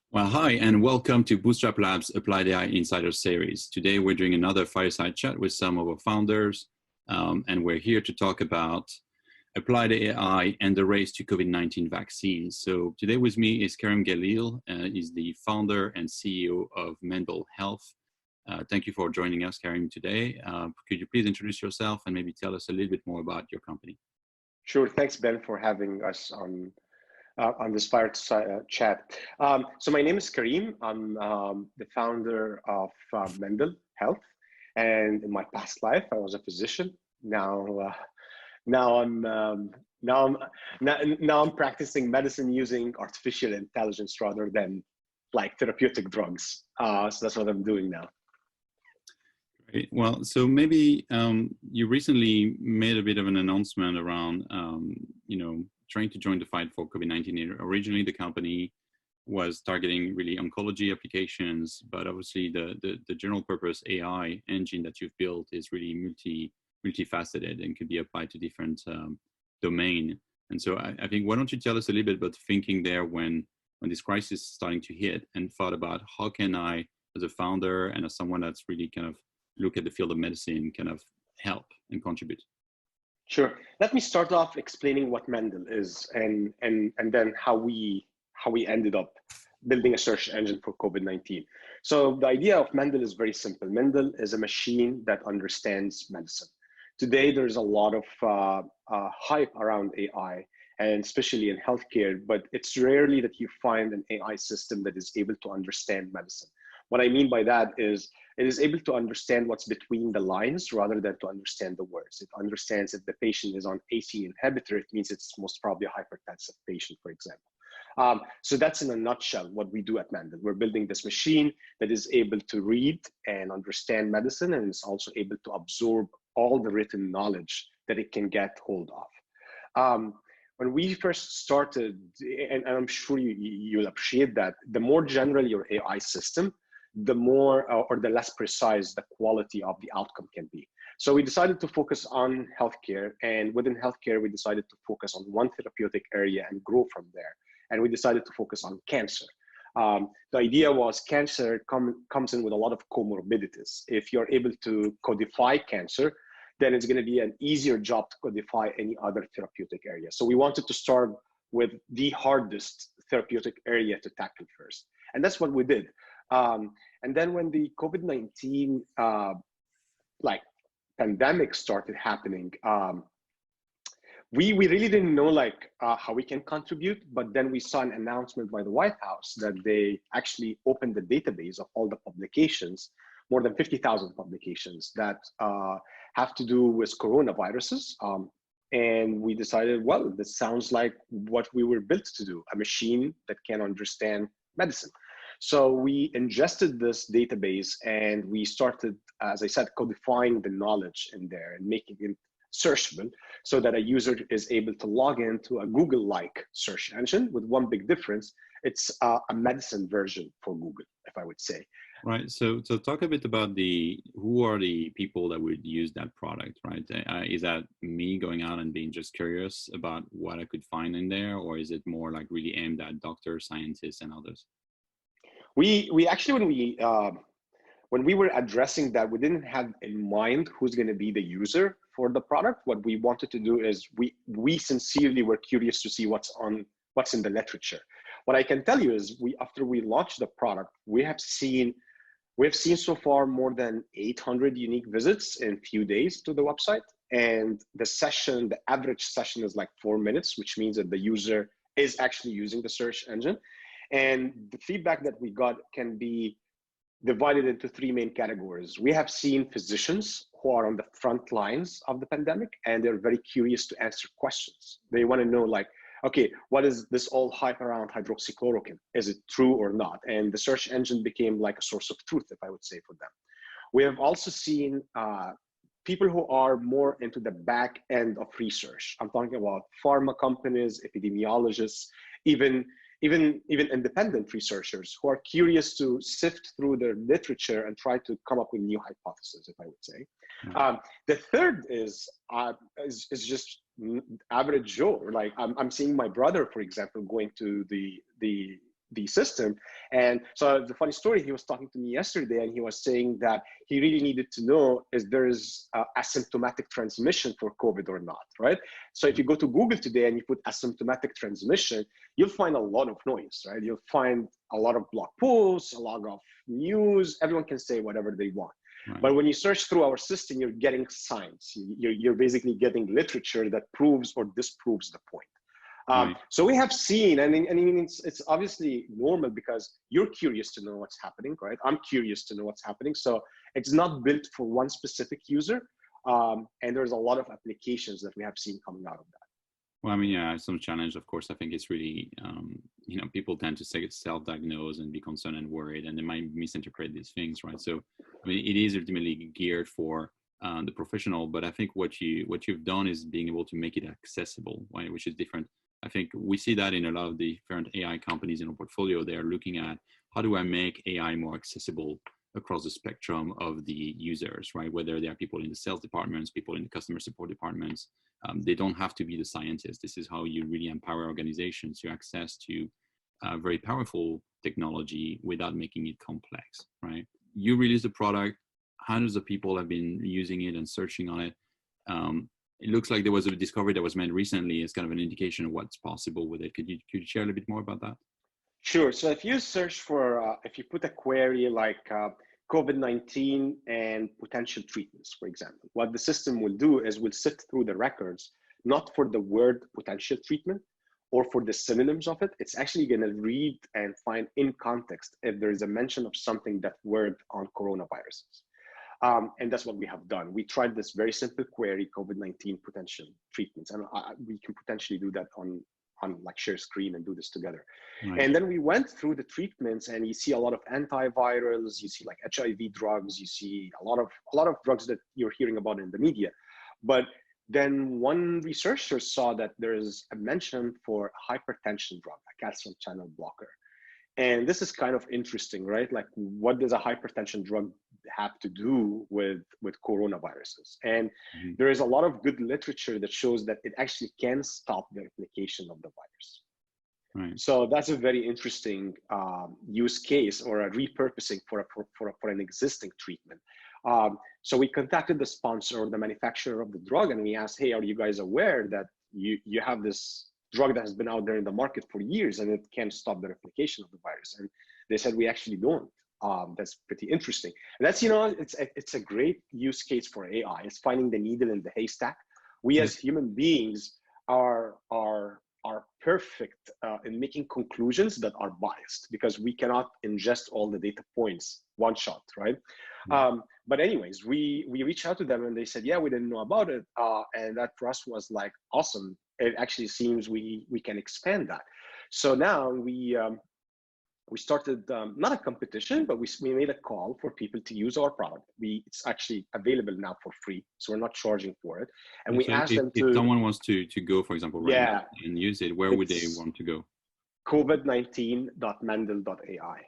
Well, hi, and welcome to Bootstrap Labs Applied AI Insider Series. Today, we're doing another fireside chat with some of our founders, and we're here to talk about applied AI and the race to COVID-19 vaccines. So today with me is Karim Galil. He's the founder and CEO of Mendel Health. Thank you for joining us, Karim, today. Could you please introduce yourself and maybe tell us a little bit more about your company? Sure. Thanks, Ben, for having us on this fireside chat. So my name is Karim. I'm the founder of Mendel Health, and in my past life, I was a physician. Now I'm practicing medicine using artificial intelligence rather than like therapeutic drugs. So that's what I'm doing now. Great. Well, so maybe you recently made a bit of an announcement around, trying to join the fight for COVID-19. Originally, the company was targeting really oncology applications, but obviously the general purpose AI engine that you've built is really multifaceted and could be applied to different domain. And so I think, why don't you tell us a little bit about thinking there when this crisis is starting to hit, and thought about how can I, as a founder and as someone that's really kind of look at the field of medicine, kind of help and contribute? Sure. Let me start off explaining what Mendel is, and then how we ended up building a search engine for COVID-19. So the idea of Mendel is very simple. Mendel is a machine that understands medicine. Today, there's a lot of hype around AI, and especially in healthcare, but it's rarely that you find an AI system that is able to understand medicine. What I mean by that is it is able to understand what's between the lines rather than to understand the words. It understands if the patient is on ACE inhibitor, it means it's most probably a hypertensive patient, for example. So that's in a nutshell what we do at Mendel. We're building this machine that is able to read and understand medicine, and is also able to absorb all the written knowledge that it can get hold of. When we first started, and I'm sure you'll appreciate that, the more general your AI system, the more or the less precise the quality of the outcome can be. So we decided to focus on healthcare, and within healthcare, we decided to focus on one therapeutic area and grow from there. And we decided to focus on cancer. The idea was cancer comes in with a lot of comorbidities. If you're able to codify cancer, then it's going to be an easier job to codify any other therapeutic area. So we wanted to start with the hardest therapeutic area to tackle first. And that's what we did. And then when the COVID-19 pandemic started happening, we really didn't know how we can contribute, but then we saw an announcement by the White House that they actually opened the database of all the publications, more than 50,000 publications that have to do with coronaviruses. And we decided, well, this sounds like what we were built to do, a machine that can understand medicine. So we ingested this database and we started, as I said, codifying the knowledge in there and making it searchable so that a user is able to log into a Google-like search engine with one big difference. It's a medicine version for Google, if I would say. Right. So talk a bit about who are the people that would use that product, right? Is that me going out and being just curious about what I could find in there, or is it more like really aimed at doctors, scientists, and others? We actually, when we were addressing that, we didn't have in mind who's going to be the user for the product. What we wanted to do is we sincerely were curious to see what's in the literature. What I can tell you is after we launched the product, we have seen so far more than 800 unique visits in a few days to the website. And the average session is like 4 minutes, which means that the user is actually using the search engine. And the feedback that we got can be divided into 3 main categories. We have seen physicians who are on the front lines of the pandemic, and they're very curious to answer questions. They want to know, okay, what is this all hype around hydroxychloroquine? Is it true or not? And the search engine became like a source of truth, if I would say, for them. We have also seen people who are more into the back end of research. I'm talking about pharma companies, epidemiologists, even independent researchers who are curious to sift through their literature and try to come up with new hypotheses, if I would say. Mm-hmm. The third is just average Joe. Like I'm seeing my brother, for example, going to the the system. And so the funny story, he was talking to me yesterday, and he was saying that he really needed to know if there is asymptomatic transmission for COVID or not, right? So if you go to Google today and you put asymptomatic transmission, you'll find a lot of noise, right? You'll find a lot of blog posts, a lot of news. Everyone can say whatever they want. Right. But when you search through our system, you're getting science. You're basically getting literature that proves or disproves the point. Right. So we have seen, and I mean, it's obviously normal because you're curious to know what's happening, right? I'm curious to know what's happening. So it's not built for one specific user. And there's a lot of applications that we have seen coming out of that. Well, I mean, yeah, some challenge, of course. I think it's really, you know, people tend to say self-diagnose and be concerned and worried, and they might misinterpret these things, right? So, I mean, it is ultimately geared for the professional, but I think what you've done is being able to make it accessible, right? Which is different. I think we see that in a lot of the different AI companies in our portfolio. They are looking at how do I make AI more accessible across the spectrum of the users, right? Whether they are people in the sales departments, people in the customer support departments, they don't have to be the scientists. This is how you really empower organizations to access to very powerful technology without making it complex, right? You release the product, hundreds of people have been using it and searching on it. It looks like there was a discovery that was made recently as kind of an indication of what's possible with it. Could you share a little bit more about that? Sure. So if you search for, if you put a query like COVID-19 and potential treatments, for example, what the system will do is will sift through the records, not for the word potential treatment or for the synonyms of it. It's actually going to read and find in context if there is a mention of something that word on coronaviruses. And that's what we have done. We tried this very simple query, COVID-19 potential treatments, and we can potentially do that on like share screen and do this together. Right. And then we went through the treatments, and you see a lot of antivirals, you see like HIV drugs, you see a lot of drugs that you're hearing about in the media. But then one researcher saw that there is a mention for a hypertension drug, a calcium channel blocker. And this is kind of interesting, right? Like, what does a hypertension drug have to do with coronaviruses? And there is a lot of good literature that shows that it actually can stop the replication of the virus. Right. So that's a very interesting use case or a repurposing for an existing treatment. So we contacted the sponsor or the manufacturer of the drug, and we asked, hey, are you guys aware that you have this drug that has been out there in the market for years and it can't stop the replication of the virus? And they said, we actually don't. That's pretty interesting. And that's, you know, it's a great use case for AI. It's finding the needle in the haystack. We as human beings are perfect in making conclusions that are biased because we cannot ingest all the data points one shot, right? But anyways, we reached out to them and they said, yeah, we didn't know about it. And that for us was like, awesome. It actually seems we can expand that. So now we started not a competition, but we made a call for people to use our product. It's actually available now for free, so we're not charging for it. And we asked them to. If someone wants to go, for example, right now and use it, where would they want to go? COVID-19.mendel.ai.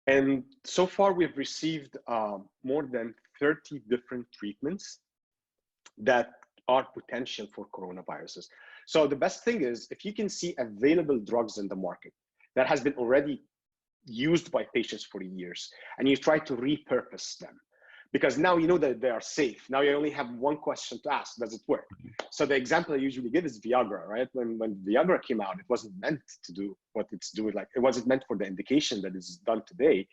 And so far, we've received more than 30 different treatments that are potential for coronaviruses. So the best thing is if you can see available drugs in the market that has been already used by patients for years, and you try to repurpose them, because now you know that they are safe. Now you only have one question to ask: does it work? So the example I usually give is Viagra, right? When Viagra came out, it wasn't meant to do what it's doing. Like, it wasn't meant for the indication that it's done today.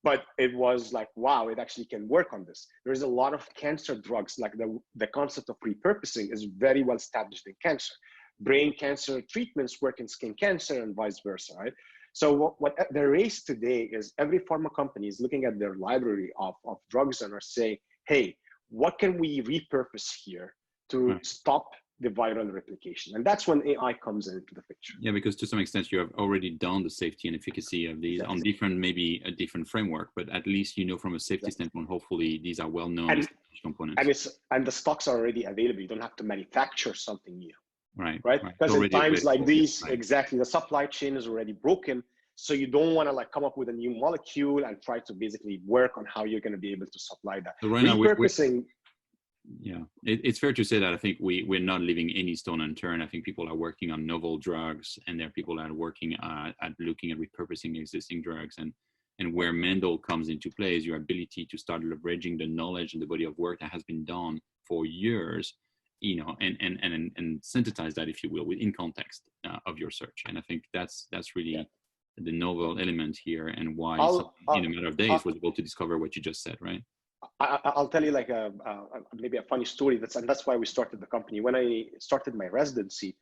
But it was like, wow, it actually can work on this. There's a lot of cancer drugs, like the concept of repurposing is very well established in cancer. Brain cancer treatments work in skin cancer and vice versa, right? So what the race today is, every pharma company is looking at their library of drugs and are saying, hey, what can we repurpose here to stop the viral replication? And that's when AI comes into the picture. Yeah, because to some extent you have already done the safety and efficacy of these on different, maybe a different framework, but at least you know from a safety standpoint, hopefully these are well-known components. And the stocks are already available. You don't have to manufacture something new. Right. Because in times like these, exactly, the supply chain is already broken. So you don't want to like come up with a new molecule and try to basically work on how you're going to be able to supply that. So right repurposing. Yeah, it's fair to say that I think we're not leaving any stone unturned. I think people are working on novel drugs, and there are people that are working at looking at repurposing existing drugs. And where Mendel comes into play is your ability to start leveraging the knowledge and the body of work that has been done for years, and synthesize that, if you will, within context of your search. And I think that's really the novel element here, and why in a matter of days was able to discover what you just said, right? I'll tell you like maybe a funny story. That's why we started the company. When I started my residency,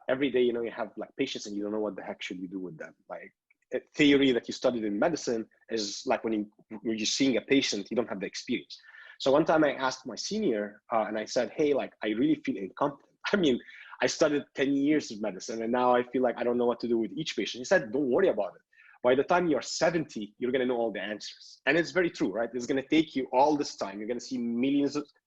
every day, you have like patients and you don't know what the heck should you do with them. Like a theory that you studied in medicine is like when you're seeing a patient, you don't have the experience. So one time I asked my senior and I said, hey, like I really feel incompetent. I mean, I studied 10 years of medicine and now I feel like I don't know what to do with each patient. He said, don't worry about it. By the time you're 70, you're going to know all the answers. And it's very true, right? It's going to take you all this time. You're going to see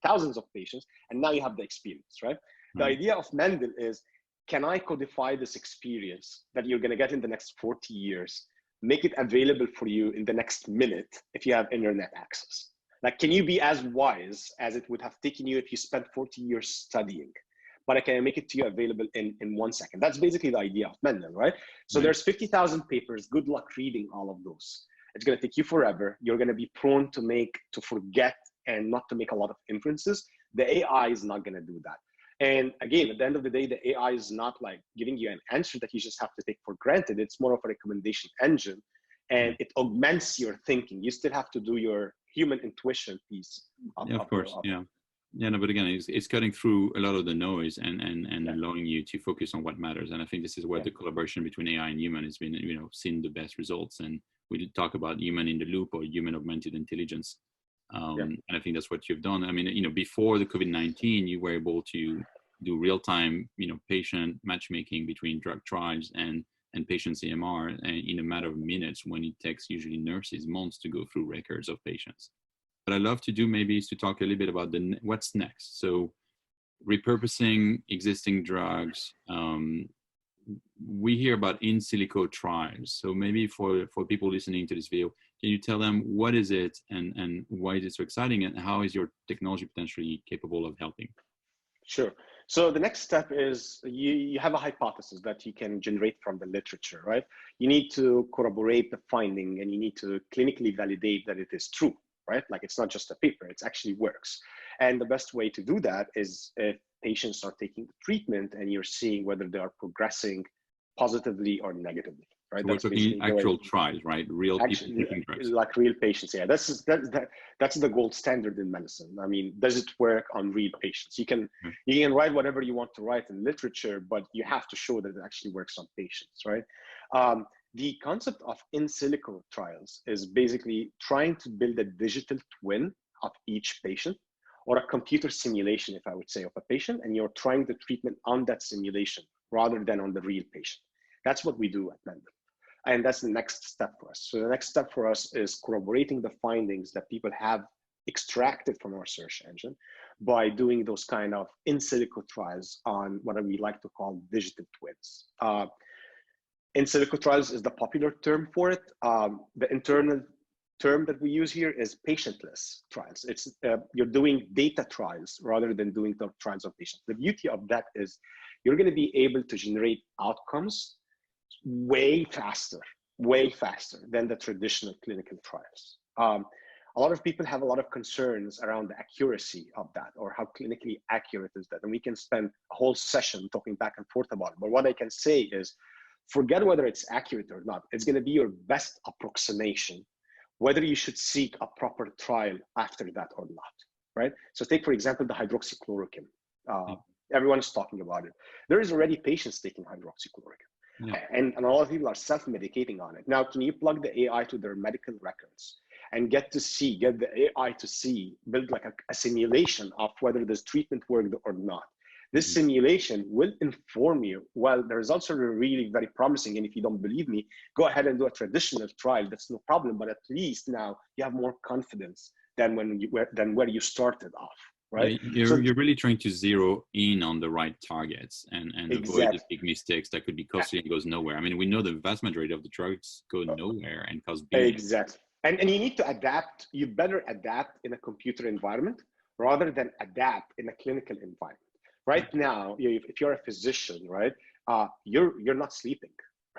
thousands of patients, and now you have the experience, right? The idea of Mendel is, can I codify this experience that you're going to get in the next 40 years, make it available for you in the next minute if you have internet access? Like, can you be as wise as it would have taken you if you spent 40 years studying? But I can make it to you available in 1 second. That's basically the idea of Mendel, right? So there's 50,000 papers. Good luck reading all of those. It's going to take you forever. You're going to be prone to forget and not to make a lot of inferences. The AI is not going to do that. And again, at the end of the day, the AI is not like giving you an answer that you just have to take for granted. It's more of a recommendation engine, and it augments your thinking. You still have to do your human intuition piece. Of course. Yeah, no, but again, it's cutting through a lot of the noise and allowing you to focus on what matters. And I think this is where the collaboration between AI and human has been, seen the best results. And we did talk about human in the loop or human augmented intelligence. And I think that's what you've done. I mean, before the COVID-19, you were able to do real-time, patient matchmaking between drug trials and patient CMR in a matter of minutes, when it takes usually nurses months to go through records of patients. What I'd love to do maybe is to talk a little bit about what's next. So repurposing existing drugs. We hear about in silico trials. So maybe for people listening to this video, can you tell them what is it and why is it so exciting, and how is your technology potentially capable of helping? Sure. So the next step is you have a hypothesis that you can generate from the literature, right? You need to corroborate the finding and you need to clinically validate that it is true. Right? Like it's not just a paper, it actually works. And the best way to do that is if patients are taking the treatment and you're seeing whether they are progressing positively or negatively, right? So we're talking actual trials, right? Real people taking drugs. Like real patients, yeah. That's the gold standard in medicine. I mean, does it work on real patients? You can write whatever you want to write in literature, but you have to show that it actually works on patients, right? The concept of in silico trials is basically trying to build a digital twin of each patient, or a computer simulation, if I would say, of a patient, and you're trying the treatment on that simulation rather than on the real patient. That's what we do at Mendel. And that's the next step for us. So the next step for us is corroborating the findings that people have extracted from our search engine by doing those kind of in silico trials on what we like to call digital twins. In silico trials is the popular term for it. The internal term that we use here is patientless trials. It's you're doing data trials rather than doing the trials of patients. The beauty of that is you're going to be able to generate outcomes way faster than the traditional clinical trials. A lot of people have a lot of concerns around the accuracy of that, or how clinically accurate is that. And we can spend a whole session talking back and forth about it. But what I can say is, forget whether it's accurate or not. It's going to be your best approximation, whether you should seek a proper trial after that or not, right? So take, for example, the hydroxychloroquine. Everyone is talking about it. There is already patients taking hydroxychloroquine. And a lot of people are self-medicating on it. Now, can you plug the AI to their medical records and get the AI to build like a simulation of whether this treatment worked or not? This simulation will inform you, well, the results are really very promising. And if you don't believe me, go ahead and do a traditional trial. That's no problem. But at least now you have more confidence than where you started off, right? You're really trying to zero in on the right targets and avoid the big mistakes that could be costly and goes nowhere. I mean, we know the vast majority of the drugs go nowhere and cause billions. Exactly. And you need to adapt. You better adapt in a computer environment rather than adapt in a clinical environment. Right now, if you're a physician, right, you're not sleeping,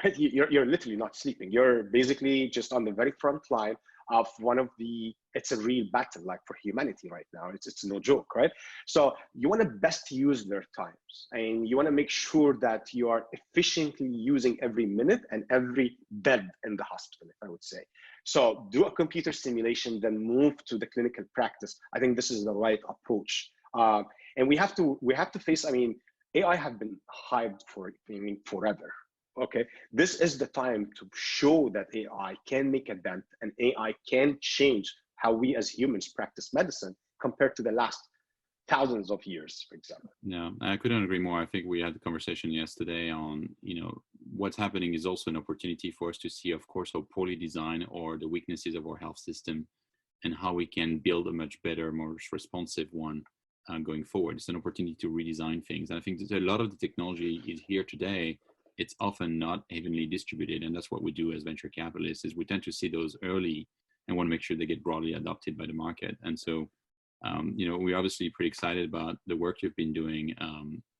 right? You're literally not sleeping. You're basically just on the very front line of one of the, it's a real battle like for humanity right now. It's no joke, right? So you want to best use their times, and you want to make sure that you are efficiently using every minute and every bed in the hospital, if I would say. So do a computer simulation, then move to the clinical practice. I think this is the right approach. And we have to face, I mean, AI have been hyped for, I mean, forever. Okay, this is the time to show that AI can make a dent, and AI can change how we as humans practice medicine compared to the last thousands of years, for example. Yeah, I couldn't agree more. I think we had the conversation yesterday on, what's happening is also an opportunity for us to see, of course, how poorly designed or the weaknesses of our health system, and how we can build a much better, more responsive one going forward. It's an opportunity to redesign things. And I think that a lot of the technology is here today. It's often not evenly distributed, and that's what we do as venture capitalists. Is we tend to see those early and want to make sure they get broadly adopted by the market. And so, we're obviously pretty excited about the work you've been doing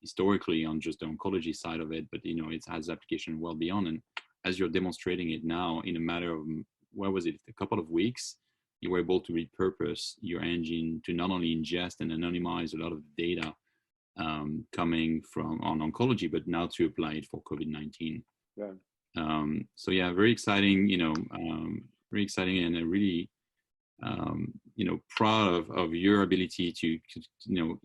historically on just the oncology side of it, but it has application well beyond. And as you're demonstrating it now, in a matter of, what was it, a couple of weeks, you were able to repurpose your engine to not only ingest and anonymize a lot of data coming from on oncology, but now to apply it for COVID-19. Yeah. So yeah, very exciting, very exciting, and really, proud of your ability to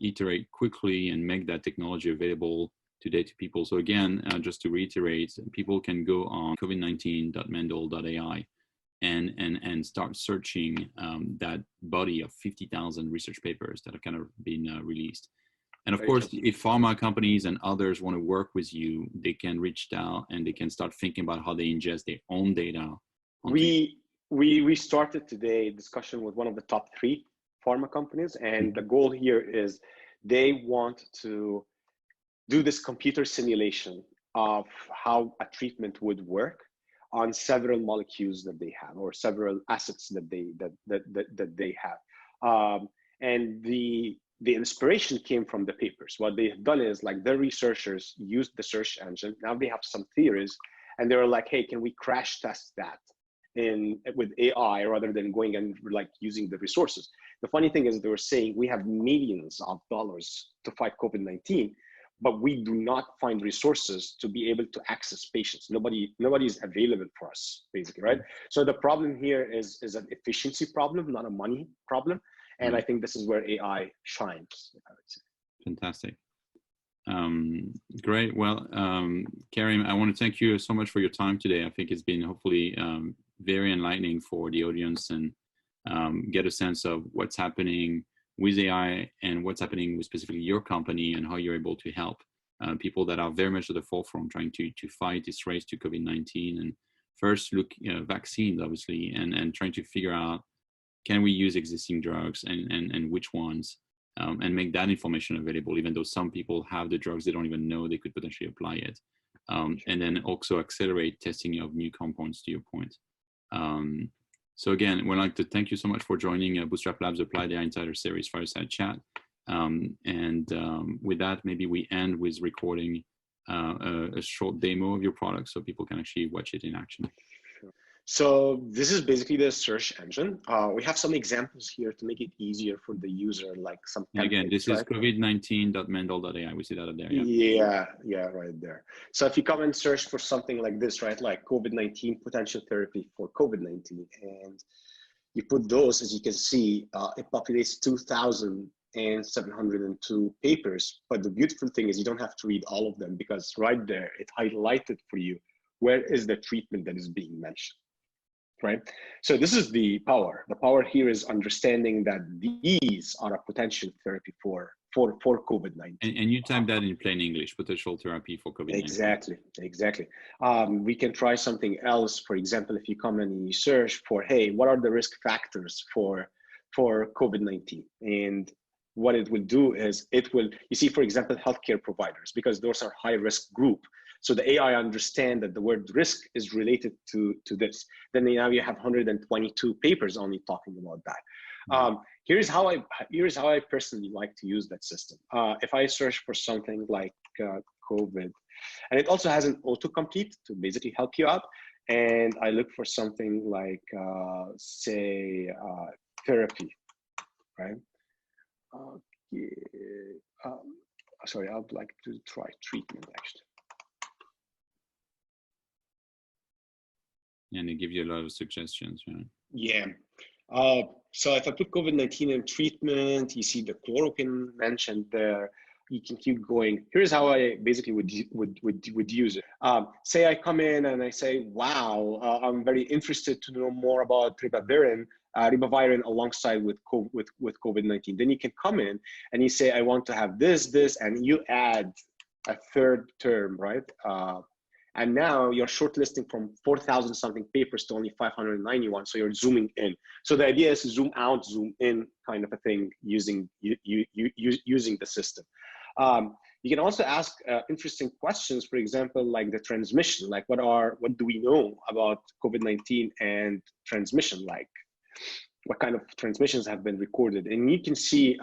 iterate quickly and make that technology available today to people. So again, just to reiterate, people can go on covid19.mendel.ai and start searching that body of 50,000 research papers that have kind of been released. And of course, if pharma companies and others want to work with you, they can reach out and they can start thinking about how they ingest their own data. We started today a discussion with one of the top 3 pharma companies, and the goal here is they want to do this computer simulation of how a treatment would work on several molecules that they have, or several assets that they have. And the inspiration came from the papers. What they have done is, like, their researchers used the search engine. Now they have some theories, and they were like, hey, can we crash test that with AI rather than going and like using the resources? The funny thing is, they were saying we have millions of dollars to fight COVID-19, but we do not find resources to be able to access patients. Nobody is available for us, basically, right? So the problem here is an efficiency problem, not a money problem. And I think this is where AI shines, I would say. Fantastic. Great. Well, Karim, I want to thank you so much for your time today. I think it's been hopefully very enlightening for the audience, and get a sense of what's happening with AI and what's happening with specifically your company, and how you're able to help people that are very much at the forefront trying to fight this race to COVID-19. And first look, vaccines, obviously, and trying to figure out, can we use existing drugs and which ones, and make that information available, even though some people have the drugs, they don't even know they could potentially apply it. And then also accelerate testing of new compounds, to your point. So again, we'd like to thank you so much for joining Bootstrap Labs Applied AI Insider Series Fireside Chat. With that, maybe we end with recording a short demo of your product so people can actually watch it in action. So this is basically the search engine. We have some examples here to make it easier for the user, like some templates. Again, this is covid19.mendel.ai. We see that up there. Yeah, right there. So if you come and search for something like this, right, like COVID-19 potential therapy for COVID-19, and you put those, as you can see, it populates 2,702 papers. But the beautiful thing is you don't have to read all of them, because right there, it highlighted for you where is the treatment that is being mentioned. Right. So this is the power. The power here is understanding that these are a potential therapy for COVID-19. And you type that in plain English, potential therapy for COVID-19. Exactly. We can try something else. For example, if you come and you search for, hey, what are the risk factors for COVID-19? And what it will do is it will, you see, for example, healthcare providers, because those are high risk group. So the AI understand that the word risk is related to this. Then now you have 122 papers only talking about that. Here's how I personally like to use that system. If I search for something like COVID, and it also has an autocomplete to basically help you out, and I look for something like say therapy, right? Okay. Sorry, I would like to try treatment actually. And it gives you a lot of suggestions, right? Yeah. So if I put COVID-19 in treatment, you see the chloroquine mentioned there. You can keep going. Here's how I basically would use it. Say I come in and I say, wow, I'm very interested to know more about ribavirin alongside with COVID-19. Then you can come in and you say, I want to have this, and you add a third term, right? And now you're shortlisting from 4,000 something papers to only 591. So you're zooming in. So the idea is zoom out, zoom in kind of a thing using the system. You can also ask interesting questions, for example, like the transmission, like what do we know about COVID-19 and transmission, like what kind of transmissions have been recorded. And you can see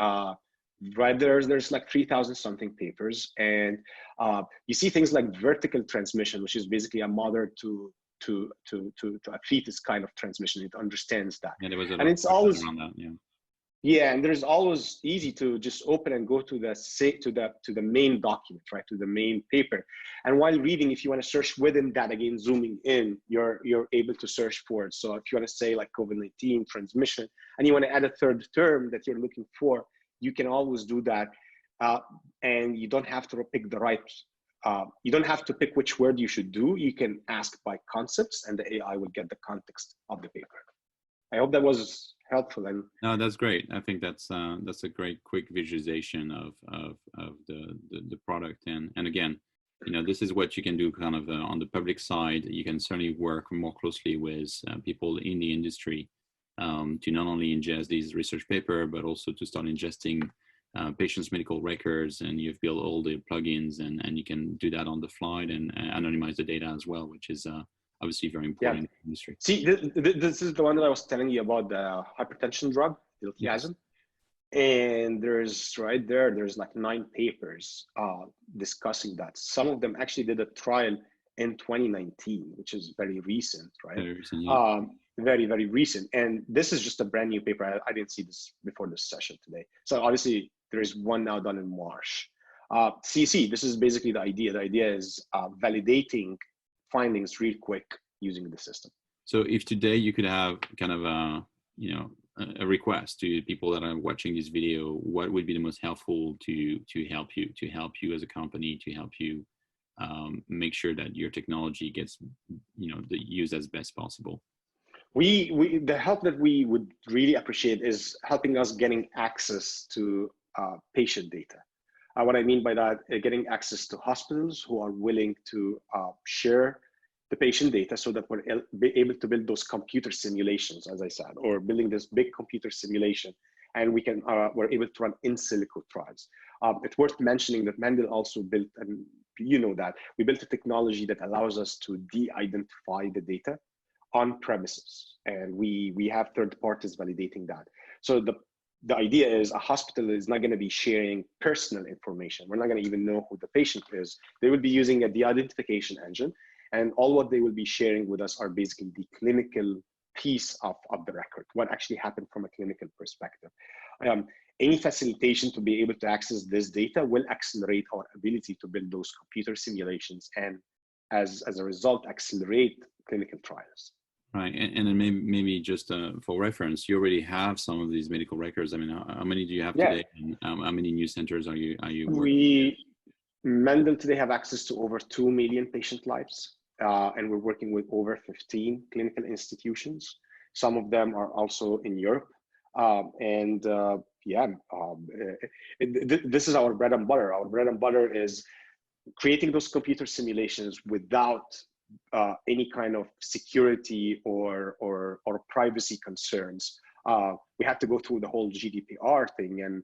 right there's like 3,000 something papers, and you see things like vertical transmission, which is basically a mother to a fetus kind of transmission. It understands that. Yeah, there was a lot and it's always around that, yeah. Yeah, and there's always easy to just open and go to the main document, right, to the main paper. And while reading, if you want to search within that, again, zooming in, you're able to search for it. So if you want to say like COVID-19 transmission, and you want to add a third term that you're looking for, you can always do that, and you don't have to pick the right. You don't have to pick which word you should do. You can ask by concepts, and the AI will get the context of the paper. I hope that was helpful. And no, that's great. I think that's a great quick visualization of the product. And again, you know, this is what you can do kind of on the public side. You can certainly work more closely with people in the industry to not only ingest these research paper, but also to start ingesting patients' medical records. And you've built all the plugins, and you can do that on the fly and anonymize the data as well, which is obviously very important in the industry. See, this is the one that I was telling you about, the hypertension drug, diltiazem. And there's there's like 9 papers discussing that. Some of them actually did a trial in 2019, which is very recent, right? Very recent, yeah. Very, very recent. And this is just a brand new paper. I didn't see this before this session today. So obviously there is one now done in March. CC, this is basically the idea. The idea is validating findings real quick using the system. So if today you could have kind of a request to people that are watching this video, what would be the most helpful to help you as a company, to help you make sure that your technology gets used as best possible? The help that we would really appreciate is helping us getting access to patient data. What I mean by that, getting access to hospitals who are willing to share the patient data, so that we're able to build those computer simulations, as I said, or building this big computer simulation, and we're able to run in silico trials. It's worth mentioning that Mendel also built, and you know that, we built a technology that allows us to de-identify the data on premises, and we have third parties validating that. So the idea is a hospital is not going to be sharing personal information. We're not going to even know who the patient is. They will be using a de-identification engine, and all what they will be sharing with us are basically the clinical piece of the record, what actually happened from a clinical perspective. Any facilitation to be able to access this data will accelerate our ability to build those computer simulations, and as a result, accelerate clinical trials. Right, and then maybe just for reference, you already have some of these medical records. I mean, how many do you have today? And how many new centers are you working? Mendel today have access to over 2 million patient lives, and we're working with over 15 clinical institutions. Some of them are also in Europe, this is our bread and butter. Our bread and butter is creating those computer simulations without any kind of security or privacy concerns. We had to go through the whole GDPR thing, and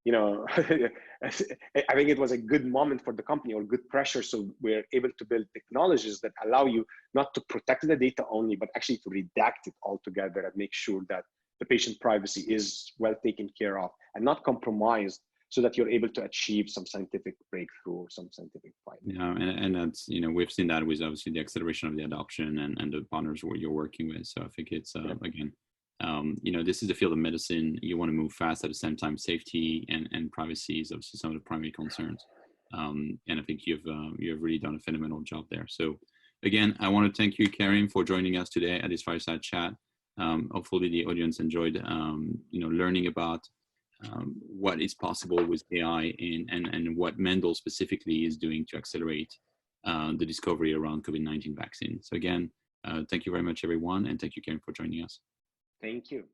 I think it was a good moment for the company, or good pressure. So we're able to build technologies that allow you not to protect the data only, but actually to redact it altogether and make sure that the patient privacy is well taken care of and not compromised, so that you're able to achieve some scientific breakthrough or some scientific finding. Yeah, and that's, you know, we've seen that with obviously the acceleration of the adoption and the partners where you're working with. So I think it's, again, you know, this is the field of medicine. You want to move fast. At the same time, safety and privacy is obviously some of the primary concerns. And I think you've really done a phenomenal job there. So again, I want to thank you, Karim, for joining us today at this fireside chat. Hopefully the audience enjoyed, you know, learning about what is possible with AI and what Mendel specifically is doing to accelerate the discovery around COVID-19 vaccine. So again, thank you very much, everyone. And thank you, Karim, for joining us. Thank you.